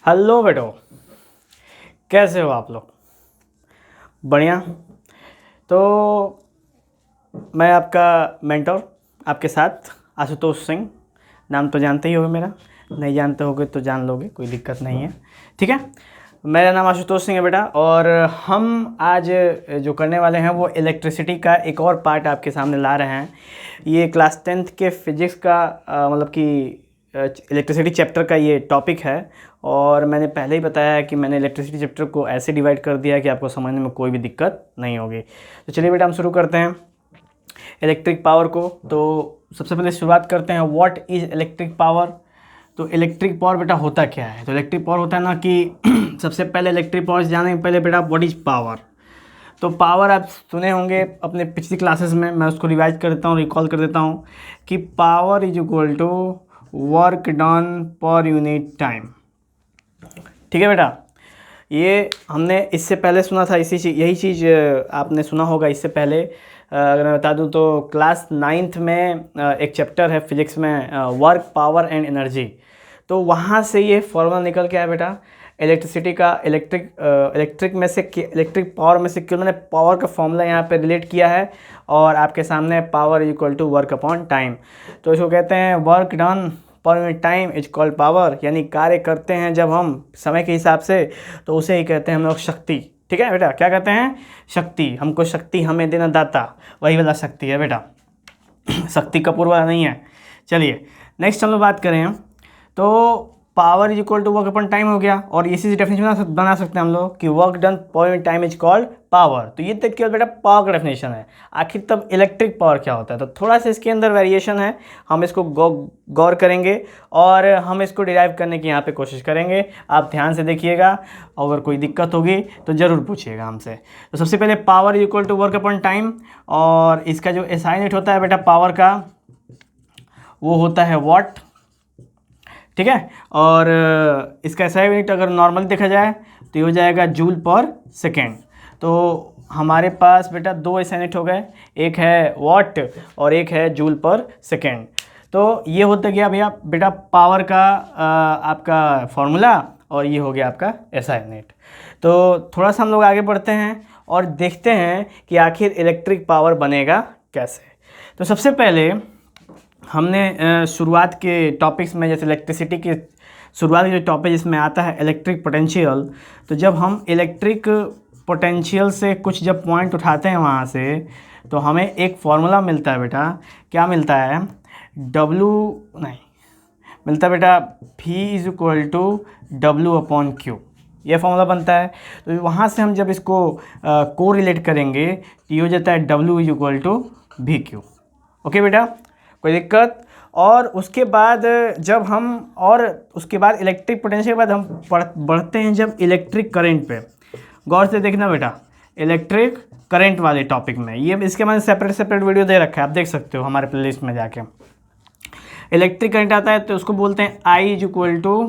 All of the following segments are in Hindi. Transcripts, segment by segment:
हेलो बेटो, कैसे हो आप लोग? बढ़िया। तो मैं आपका मेंटर, आपके साथ आशुतोष सिंह। नाम तो जानते ही होगे मेरा, नहीं जानते होगे तो जान लोगे, कोई दिक्कत नहीं है। ठीक है, मेरा नाम आशुतोष सिंह है बेटा। और हम आज जो करने वाले हैं वो इलेक्ट्रिसिटी का एक और पार्ट आपके सामने ला रहे हैं। ये क्लास 10th के फिजिक्स का मतलब कि इलेक्ट्रिसिटी चैप्टर का ये टॉपिक है। और मैंने पहले ही बताया है कि मैंने इलेक्ट्रिसिटी चैप्टर को ऐसे डिवाइड कर दिया है कि आपको समझने में कोई भी दिक्कत नहीं होगी। तो चलिए बेटा, हम शुरू करते हैं इलेक्ट्रिक पावर को। तो सबसे पहले शुरुआत करते हैं, व्हाट इज़ इलेक्ट्रिक पावर। तो इलेक्ट्रिक पावर बेटा होता क्या है? तो इलेक्ट्रिक पावर होता है ना कि सबसे पहले इलेक्ट्रिक पावर जाने से पहले बेटा व्हाट इज़ पावर। तो पावर आप सुने होंगे अपने पिछली क्लासेस में, मैं उसको रिवाइज कर देता हूँ, रिकॉल कर देता हूँ कि power is equal to work done per unit time. ठीक है बेटा, ये हमने इससे पहले सुना था, यही चीज़ आपने सुना होगा इससे पहले। अगर मैं बता दूं तो क्लास 9th में एक चैप्टर है फिजिक्स में, वर्क पावर एंड एनर्जी। तो वहाँ से ये फॉर्मूला निकल के आया बेटा इलेक्ट्रिसिटी का। इलेक्ट्रिक पावर में से क्यों मैंने पावर का फॉर्मूला यहाँ पे रिलेट किया है और आपके सामने power is equal to work upon time. तो इसको कहते हैं work done per unit time is called power, यानी कार्य करते हैं जब हम समय के हिसाब से, तो उसे ही कहते हैं हम लोग शक्ति। ठीक है बेटा, क्या कहते हैं? शक्ति। हमको शक्ति हमें देना दाता, वही वाला शक्ति है बेटा, शक्ति कपूर वाला नहीं है। चलिए नेक्स्ट हम लोग बात करें तो power is equal to work upon time हो गया। और इसी से डेफिनेशन बना सकते हैं हम लोग कि work done per unit time is called power. तो ये तक केवल बेटा पावर का डेफिनेशन है। आखिर तब इलेक्ट्रिक पावर क्या होता है? तो थोड़ा सा इसके अंदर वेरिएशन है, हम इसको गौर करेंगे और हम इसको डिराइव करने की यहाँ पे कोशिश करेंगे। आप ध्यान से देखिएगा, अगर कोई दिक्कत होगी तो ज़रूर पूछिएगा हमसे। तो सबसे पहले power is equal to work upon time, और इसका जो SI यूनिट होता है बेटा पावर का, वो होता है वाट। ठीक है, और इसका SI यूनिट अगर नॉर्मल देखा जाए तो ये हो जाएगा जूल पर सेकेंड। तो हमारे पास बेटा दो SI यूनिट हो गए, एक है वाट और एक है जूल पर सेकेंड। तो ये होता गया भैया बेटा पावर का आपका फॉर्मूला, और ये हो गया आपका SI यूनिट। तो थोड़ा सा हम लोग आगे बढ़ते हैं और देखते हैं कि आखिर इलेक्ट्रिक पावर बनेगा कैसे। तो सबसे पहले हमने शुरुआत के टॉपिक्स में, जैसे इलेक्ट्रिसिटी के शुरुआत के जो टॉपिक जिसमें आता है इलेक्ट्रिक पोटेंशियल, तो जब हम इलेक्ट्रिक पोटेंशियल से कुछ जब पॉइंट उठाते हैं वहाँ से, तो हमें एक फॉर्मूला मिलता है बेटा। क्या मिलता है? मिलता है बेटा V is equal to W upon Q, ये फॉर्मूला बनता है। तो वहाँ से हम जब इसको को रिलेट करेंगे तो ये हो जाता है W is equal to V Q. Okay बेटा, कोई दिक्कत? और उसके बाद इलेक्ट्रिक पोटेंशियल के बाद हम बढ़ते हैं जब इलेक्ट्रिक करंट पे। गौर से देखना बेटा, इलेक्ट्रिक करंट वाले टॉपिक में, ये इसके मैंने सेपरेट वीडियो दे रखा है, आप देख सकते हो हमारे प्लेलिस्ट में जाके। इलेक्ट्रिक करंट आता है तो उसको बोलते हैं I is equal to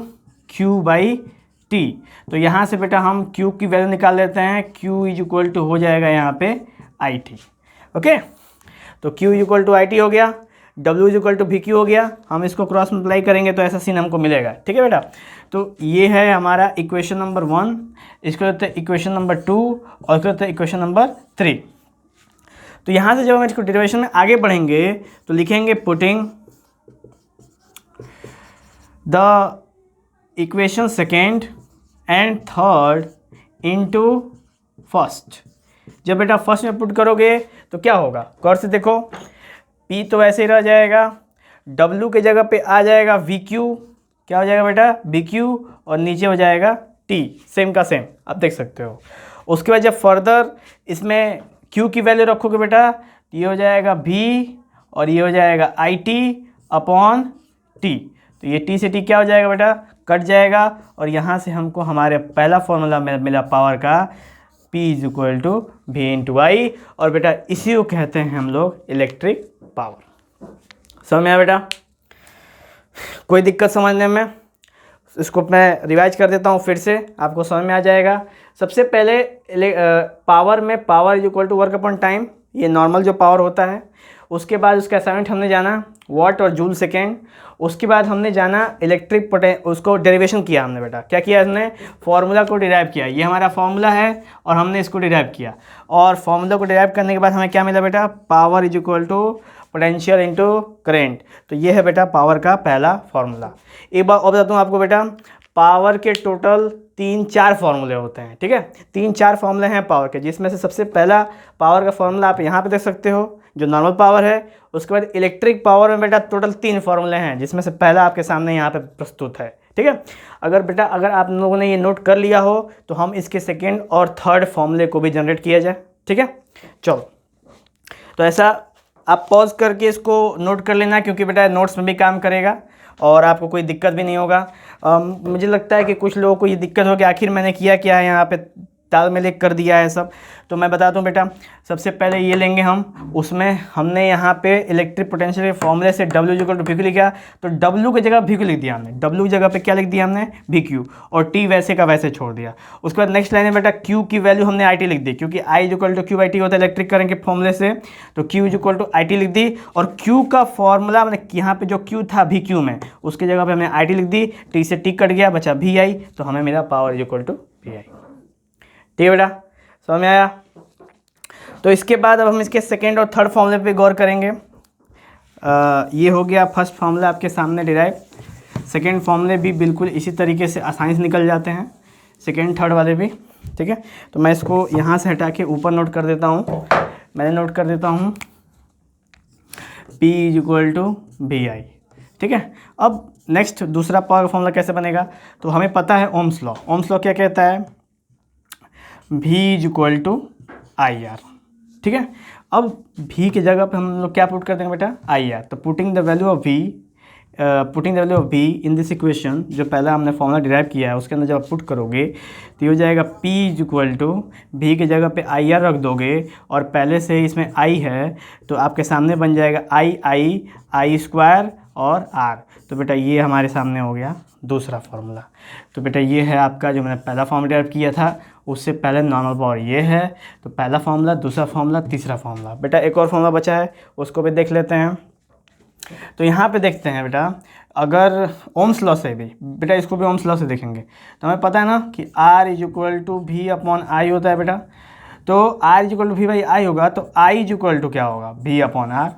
Q by T. तो यहाँ से बेटा हम Q की वैल्यू निकाल लेते हैं, Q इज इक्वल टू हो जाएगा यहाँ पे IT। ओके, तो Q is equal to IT हो गया, W is equal to VQ हो गया। हम इसको क्रॉस मल्टीप्लाई करेंगे तो ऐसा सीन हमको मिलेगा। ठीक है बेटा, तो ये है हमारा इक्वेशन नंबर 1, इसको कहते हैं इक्वेशन नंबर 2 और इसको कहते हैं इक्वेशन नंबर 3। तो यहाँ से जब हम इसको डेरिवेशन में आगे बढ़ेंगे तो लिखेंगे putting the equation second and third into first. जब बेटा फर्स्ट में पुट करोगे तो क्या होगा? गौर से देखो, P तो वैसे ही रह जाएगा, W के जगह पे आ जाएगा VQ। क्या हो जाएगा बेटा? VQ, और नीचे हो जाएगा T, सेम का सेम, आप देख सकते हो। उसके बाद जब फर्दर इसमें Q की वैल्यू रखोगे बेटा, ये हो जाएगा V और ये हो जाएगा IT अपॉन T। तो ये T से T क्या हो जाएगा बेटा? कट जाएगा, और यहाँ से हमको हमारे पहला फॉर्मूला मिला पावर का, P is equal to V into I, और बेटा इसी को कहते हैं हम लोग इलेक्ट्रिक पावर। समझ में आया बेटा? कोई दिक्कत समझने में? इसको मैं रिवाइज कर देता हूँ फिर से, आपको समझ में आ जाएगा। सबसे पहले पावर में power is equal to work upon time, ये नॉर्मल जो पावर होता है। उसके बाद उसका असाइनमेंट हमने जाना, वाट और जूल सेकेंड। उसके बाद हमने जाना इलेक्ट्रिक उसको डेरिवेशन किया हमने बेटा, क्या किया हमने, फार्मूला को डिराइव किया। ये हमारा फार्मूला है और हमने इसको डिराइव किया, और फार्मूला को डिराइव करने के बाद हमें क्या मिला बेटा, power is equal to potential into current. तो ये है बेटा पावर का पहला फार्मूला। एक बार और बताता हूँ आपको बेटा, पावर के टोटल 3-4 फार्मूले होते हैं, ठीक है, 3-4 फार्मूले हैं पावर के, जिसमें से सबसे पहला पावर का फार्मूला आप यहाँ पे देख सकते हो जो नॉर्मल पावर है। उसके बाद इलेक्ट्रिक पावर में बेटा टोटल 3 फार्मूले हैं, जिसमें से पहला आपके सामने यहाँ पे प्रस्तुत है, ठीक है। अगर आप लोगों ने ये नोट कर लिया हो तो हम इसके सेकेंड और थर्ड फार्मूले को भी जनरेट किया जाए, ठीक है। चलो, तो ऐसा आप पॉज करके इसको नोट कर लेना, क्योंकि बेटा नोट्स में भी काम करेगा और आपको कोई दिक्कत भी नहीं होगा। मुझे लगता है कि कुछ लोगों को ये दिक्कत हो कि आखिर मैंने किया क्या है, यहाँ पे ताल में लिख कर दिया है सब। तो मैं बताता हूँ बेटा, सबसे पहले ये लेंगे हम, उसमें हमने यहाँ पे इलेक्ट्रिक पोटेंशियल के फॉर्मूले से W इक्वल टू VQ लिखा, तो W की जगह VQ लिख दिया हमने, W की जगह पे क्या लिख दिया हमने, VQ, और T वैसे का वैसे छोड़ दिया। उसके बाद नेक्स्ट लाइन में बेटा Q की वैल्यू हमने IT लिख दी, क्योंकि I इक्वल टू Q/T होता है इलेक्ट्रिक करंट के फॉर्मूले से, तो Q इक्वल टू IT लिख दी। और Q का फॉर्मूला मैंने यहाँ पे जो Q था VQ में, उसकी जगह पे हमने IT लिख दी, T से T कट गया, बचा VI, तो हमें मेरा पावर इक्वल टू VI। ठीक है बेटा, समझ में आया। तो इसके बाद अब हम इसके सेकेंड और थर्ड फार्मूले पे गौर करेंगे। ये हो गया फर्स्ट फार्मूला आपके सामने डिराइव। सेकेंड फार्मूले भी बिल्कुल इसी तरीके से आसानी से निकल जाते हैं, सेकेंड थर्ड वाले भी, ठीक है। तो मैं इसको यहाँ से हटा के ऊपर नोट कर देता हूँ। मैंने नोट कर देता हूँ P इक्वल टू VI, ठीक है। अब नेक्स्ट दूसरा पावर फार्मूला कैसे बनेगा, तो हमें पता है ओम्स लॉ। ओम्स लॉ क्या कहता है, V इक्वल टू IR, ठीक है। अब V की जगह पे हम लोग क्या पुट कर देंगे बेटा, IR। तो putting the value of V in this equation, जो पहला हमने फॉर्मूला डिराइव किया है उसके अंदर जब आप पुट करोगे तो ये हो जाएगा P इक्वल टू V की जगह पे IR रख दोगे, और पहले से ही इसमें I है तो आपके सामने बन जाएगा I स्क्वायर और R। तो बेटा ये हमारे सामने हो गया दूसरा फार्मूला। तो बेटा ये है आपका जो मैंने पहला फार्मूला डिराइव किया था, उससे पहले नॉर्मल पावर ये है। तो पहला फार्मूला, दूसरा फार्मूला, तीसरा फार्मूला। बेटा एक और फार्मूला बचा है, उसको भी देख लेते हैं। तो यहाँ पे देखते हैं बेटा, अगर ओम्स लॉ से भी, बेटा इसको भी ओम्स लॉ से देखेंगे तो हमें पता है ना कि R is equal to V/I होता है बेटा। तो R is equal to V/I होगा, तो I इज इक्वल टू क्या होगा, V/R।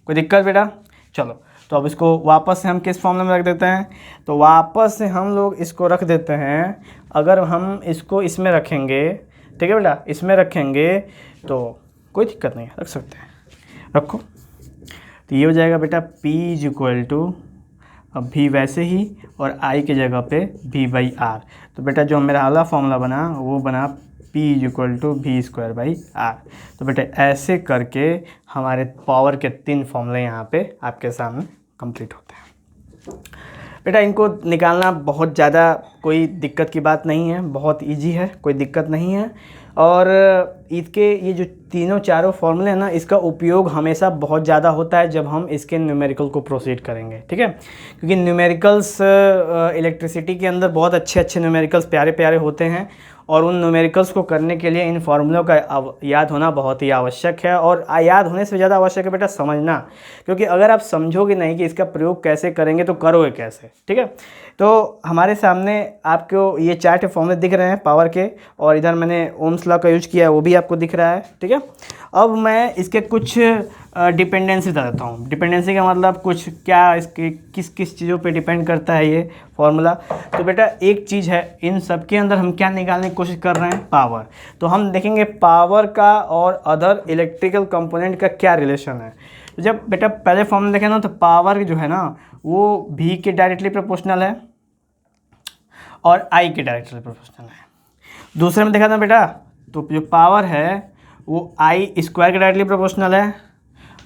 कोई दिक्कत बेटा, चलो। तो अब इसको वापस से हम किस फॉर्मूले में रख देते हैं, तो वापस से हम लोग इसको रख देते हैं। अगर हम इसको इसमें रखेंगे, ठीक है बेटा, इसमें रखेंगे तो कोई दिक्कत नहीं है, रख सकते हैं, रखो। तो ये हो जाएगा बेटा P इज इक्वल टू, अब V वैसे ही और I की जगह पे V/R। तो बेटा जो मेरा अगला फॉर्मूला बना वो बना P is equal to V²/R। तो बेटा ऐसे करके हमारे पावर के 3 फॉर्मूले यहाँ पे आपके सामने कंप्लीट होते हैं। बेटा इनको निकालना बहुत ज़्यादा कोई दिक्कत की बात नहीं है, बहुत इजी है, कोई दिक्कत नहीं है। और इसके ये जो तीनों चारों फॉर्मूले हैं ना, इसका उपयोग हमेशा बहुत ज़्यादा होता है जब हम इसके न्यूमेरिकल को प्रोसीड करेंगे, ठीक है। क्योंकि न्यूमेरिकल्स इलेक्ट्रिसिटी के अंदर बहुत अच्छे अच्छे न्यूमेरिकल्स प्यारे प्यारे होते हैं, और उन न्यूमेरिकल्स को करने के लिए इन फार्मूलों का याद होना बहुत ही आवश्यक है। और याद होने से ज़्यादा आवश्यक है बेटा समझना, क्योंकि अगर आप समझोगे नहीं कि इसका प्रयोग कैसे करेंगे तो करोगे कैसे, ठीक है। तो हमारे सामने आपको ये 4 फॉर्मूले दिख रहे हैं पावर के, और इधर मैंने ओम्स लॉ का यूज किया है वो भी आपको दिख रहा है, ठीक है। अब मैं इसके कुछ डिपेंडेंसी बता देता हूँ। डिपेंडेंसी का मतलब कुछ क्या, इसके किस किस चीज़ों पे डिपेंड करता है ये फार्मूला। तो बेटा एक चीज़ है, इन सब के अंदर हम क्या निकालने की कोशिश कर रहे हैं, पावर। तो हम देखेंगे पावर का और अदर इलेक्ट्रिकल कंपोनेंट का क्या रिलेशन है। तो जब बेटा पहले फॉर्मूला देखें ना, तो पावर जो है ना वो V के डायरेक्टली प्रोपोर्शनल है और I के डायरेक्टली प्रोपोर्शनल है। दूसरे में देखा था बेटा, तो जो पावर है वो I स्क्वायर के डायरेक्टली प्रोपोर्शनल है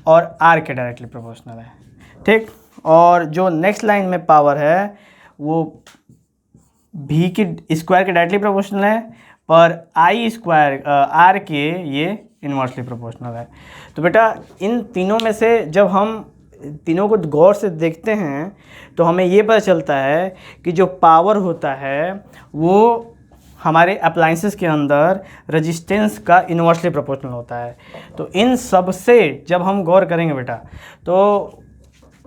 और R के डायरेक्टली प्रोपोर्शनल है, ठीक। और जो नेक्स्ट लाइन में पावर है वो V के स्क्वायर के डायरेक्टली प्रोपोर्शनल है, पर I स्क्वायर R के ये इन्वर्सली प्रोपोर्शनल है। तो बेटा इन तीनों में से जब हम तीनों को गौर से देखते हैं तो हमें ये पता चलता है कि जो पावर होता है वो हमारे अप्लाइंसेस के अंदर रेजिस्टेंस का इन्वर्सली प्रोपोर्शनल होता है। तो इन सब से जब हम गौर करेंगे बेटा, तो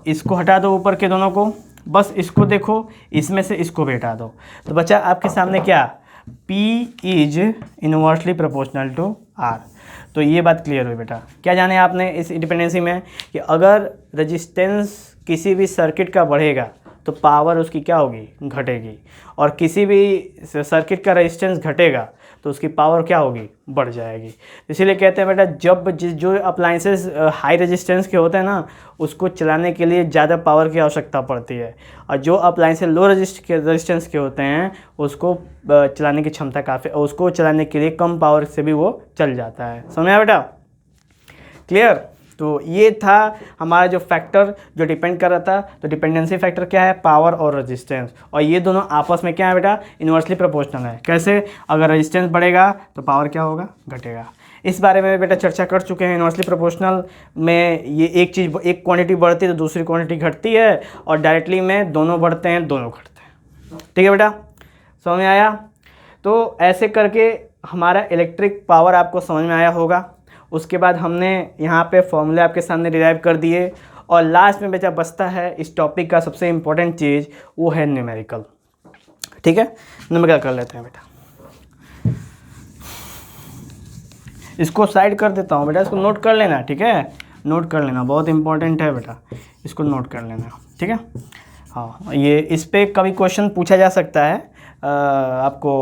इसको हटा दो ऊपर के दोनों को, बस इसको देखो, इसमें से इसको भी हटा दो। तो बच्चा आपके सामने क्या, P is inversely proportional to R। तो ये बात क्लियर हुई बेटा। क्या जाने आपने इस डिपेंडेंसी में कि अगर रेजिस्टेंस किसी भी सर्किट का बढ़ेगा तो पावर उसकी क्या होगी, घटेगी, और किसी भी सर्किट का रेजिस्टेंस घटेगा तो उसकी पावर क्या होगी, बढ़ जाएगी। इसीलिए कहते हैं बेटा जब जो अप्लाइंसेस हाई रेजिस्टेंस के होते हैं ना, उसको चलाने के लिए ज़्यादा पावर की आवश्यकता पड़ती है, और जो अप्लाइंसेस लो रेजिस्टेंस के होते हैं उसको चलाने की क्षमता काफ़ी, उसको चलाने के लिए कम पावर से भी वो चल जाता है। समझ आया बेटा, क्लियर। तो ये था हमारा जो फैक्टर जो डिपेंड कर रहा था। तो डिपेंडेंसी फैक्टर क्या है, पावर और रेजिस्टेंस, और ये दोनों आपस में क्या है बेटा, इन्वर्सली प्रोपोर्शनल है। कैसे, अगर रेजिस्टेंस बढ़ेगा तो पावर क्या होगा, घटेगा। इस बारे में बेटा चर्चा कर चुके हैं। इन्वर्सली प्रोपोर्शनल में ये एक क्वांटिटी बढ़ती है तो दूसरी क्वांटिटी घटती है, और डायरेक्टली में दोनों बढ़ते हैं दोनों घटते हैं। ठीक है बेटा, समझ में आया। तो ऐसे करके हमारा इलेक्ट्रिक पावर आपको समझ में आया होगा। उसके बाद हमने यहाँ पे फॉर्मूले आपके सामने डिराइव कर दिए, और लास्ट में बेटा बचता है इस टॉपिक का सबसे इम्पोर्टेंट चीज़, वो है न्यूमेरिकल। ठीक है, न्यूमेरिकल कर लेते हैं बेटा। इसको साइड कर देता हूँ बेटा, इसको नोट कर लेना। ठीक है, नोट कर लेना, बहुत इंपॉर्टेंट है बेटा, इसको नोट कर लेना। ठीक है, हाँ, ये इस पर कभी क्वेश्चन पूछा जा सकता है आपको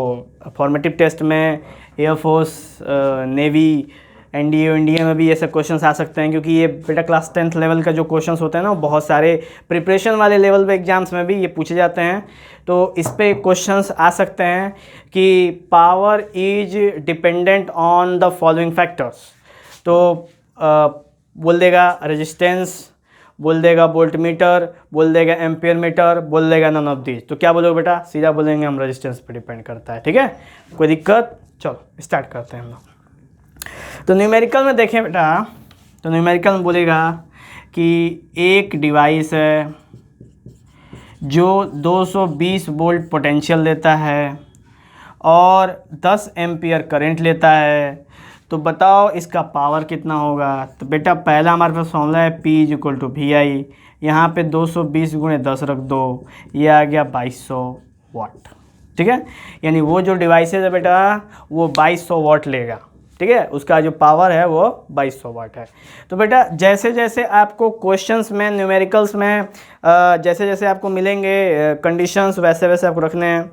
फॉर्मेटिव टेस्ट में, एयरफोर्स, नेवी, एनडीए में भी ये सब क्वेश्चंस आ सकते हैं, क्योंकि ये बेटा क्लास 10th लेवल का जो क्वेश्चंस होते हैं ना, बहुत सारे प्रिपरेशन वाले लेवल पे एग्जाम्स में भी ये पूछे जाते हैं। तो इस पे क्वेश्चंस आ सकते हैं कि power is dependent on the following factors. तो बोल देगा रेजिस्टेंस, बोल देगा वोल्टमीटर, बोल देगा एम्पियर मीटर, बोल देगा नन ऑफ दीज। तो क्या बोलोगे बेटा, सीधा बोलेंगे हम रेजिस्टेंस पे डिपेंड करता है। ठीक है, कोई दिक्कत, चलो स्टार्ट करते हैं हम लोग। तो न्यूमेरिकल में देखें बेटा, तो न्यूमेरिकल में बोलेगा कि एक डिवाइस है जो 220 वोल्ट पोटेंशियल देता है और 10 एम्पियर करंट लेता है। तो बताओ इसका पावर कितना होगा। तो बेटा पहला हमारे पास फॉर्मूला है P is equal to VI। यहाँ पे 220 गुणे 10 रख दो, ये आ गया 2200 वाट। ठीक है, यानी वो जो डिवाइसेज है बेटा वो 2200 वाट लेगा। ठीक है, उसका जो पावर है वो 2200 वाट है। तो बेटा जैसे जैसे आपको क्वेश्चंस में, न्यूमेरिकल्स में जैसे जैसे आपको मिलेंगे कंडीशंस, वैसे वैसे आपको रखने हैं।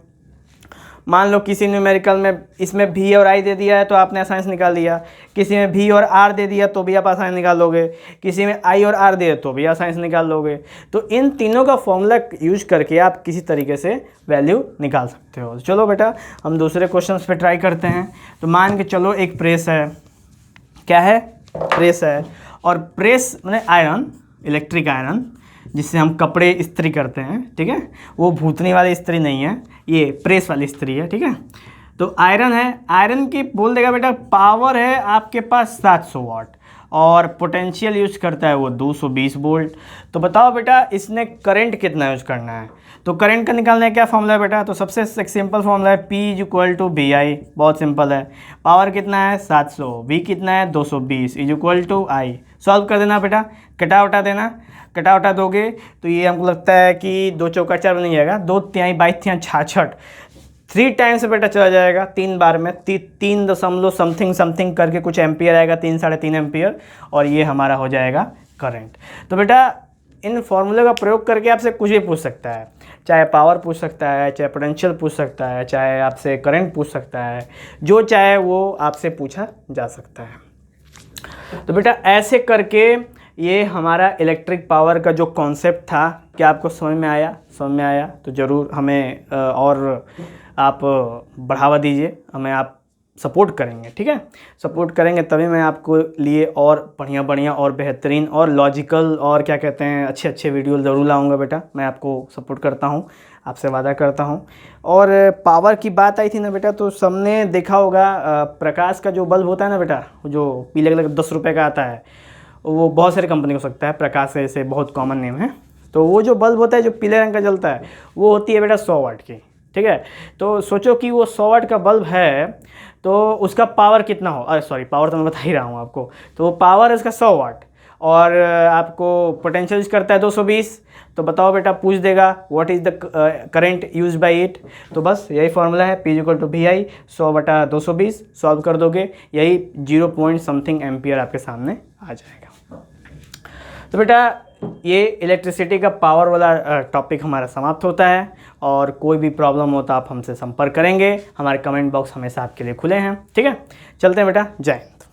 मान लो किसी न्यूमेरिकल में इसमें V और I दे दिया है तो आपने आसानी से निकाल लिया, किसी में V और R दे दिया तो भी आप आसानी से निकाल लोगे, किसी में I और R दे तो भी आसानी से निकाल लोगे। तो इन तीनों का फॉर्मूला यूज करके आप किसी तरीके से वैल्यू निकाल सकते हो। चलो बेटा हम दूसरे क्वेश्चन पे ट्राई करते हैं। तो मान के चलो एक प्रेस है, क्या है, प्रेस है, और प्रेस मैंने आयरन, इलेक्ट्रिक आयरन जिससे हम कपड़े इस्त्री करते हैं। ठीक है, वो भूतनी वाली इस्त्री नहीं है, ये प्रेस वाली इस्त्री है। ठीक है, तो आयरन है, आयरन की बोल देगा बेटा पावर है आपके पास 700 वाट, और पोटेंशियल यूज करता है वो 220 वोल्ट। तो बताओ बेटा इसने करंट कितना यूज करना है। तो करंट का निकालना है क्या फॉर्मूला है बेटा, तो सबसे एक सिंपल फॉर्मूला है P is equal to VI, बहुत सिंपल है। पावर कितना है 700, V कितना है 220 is equal to I। Solve कर देना बेटा, कटा उठा देना, कटा उठा दोगे तो ये हमको लगता है कि 2 चौका 4 बन जाएगा, 2 तिहाई 22 तिहाई 66, 3 टाइम्स बेटा चला जाएगा, 3 बार में 3 दशमलव समथिंग समथिंग करके कुछ एम्पियर आएगा, 3 साढ़े 3 एम्पियर, और ये हमारा हो जाएगा करंट। तो बेटा इन फॉर्मूले का प्रयोग करके आपसे कुछ भी पूछ सकता है, चाहे पावर पूछ सकता है, चाहे पोटेंशियल पूछ सकता है, चाहे आपसे करंट पूछ सकता है, जो चाहे वो आपसे पूछा जा सकता है। तो बेटा ऐसे करके ये हमारा इलेक्ट्रिक पावर का जो कॉन्सेप्ट था, क्या आपको समझ में आया? समझ में आया तो ज़रूर हमें और आप बढ़ावा दीजिए, हमें आप सपोर्ट करेंगे। ठीक है, सपोर्ट करेंगे तभी मैं आपको लिए और बढ़िया बढ़िया और बेहतरीन और लॉजिकल और क्या कहते हैं अच्छे अच्छे वीडियो ज़रूर लाऊंगा बेटा। मैं आपको सपोर्ट करता हूँ, आपसे वादा करता हूँ। और पावर की बात आई थी ना बेटा, तो सबने देखा होगा प्रकाश का जो बल्ब होता है ना बेटा, जो पीले कलर का 10 रुपये का आता है, वो बहुत सारी कंपनी हो सकता है, प्रकाश ऐसे बहुत कॉमन नेम है। तो वो जो बल्ब होता है जो पीले रंग का जलता है वो होती है बेटा 100 वाट की। ठीक है, तो सोचो कि वो 100 वाट का बल्ब है तो उसका पावर कितना हो, अरे सॉरी पावर तो मैं बता ही रहा हूँ आपको। तो पावर है इसका 100 वाट और आपको पोटेंशियल यूज करता है 220। तो बताओ बेटा, पूछ देगा what is the current use by it. तो बस यही फॉर्मूला है, P = VI 100/220। सॉल्व कर दोगे, यही 0 पॉइंट समथिंग एम्पियर आपके सामने आ जाएगा। तो बेटा ये इलेक्ट्रिसिटी का पावर वाला टॉपिक हमारा समाप्त होता है। और कोई भी प्रॉब्लम हो तो आप हमसे संपर्क करेंगे, हमारे कमेंट बॉक्स हमेशा आपके लिए खुले हैं। ठीक है, चलते हैं बेटा, जय हिंद।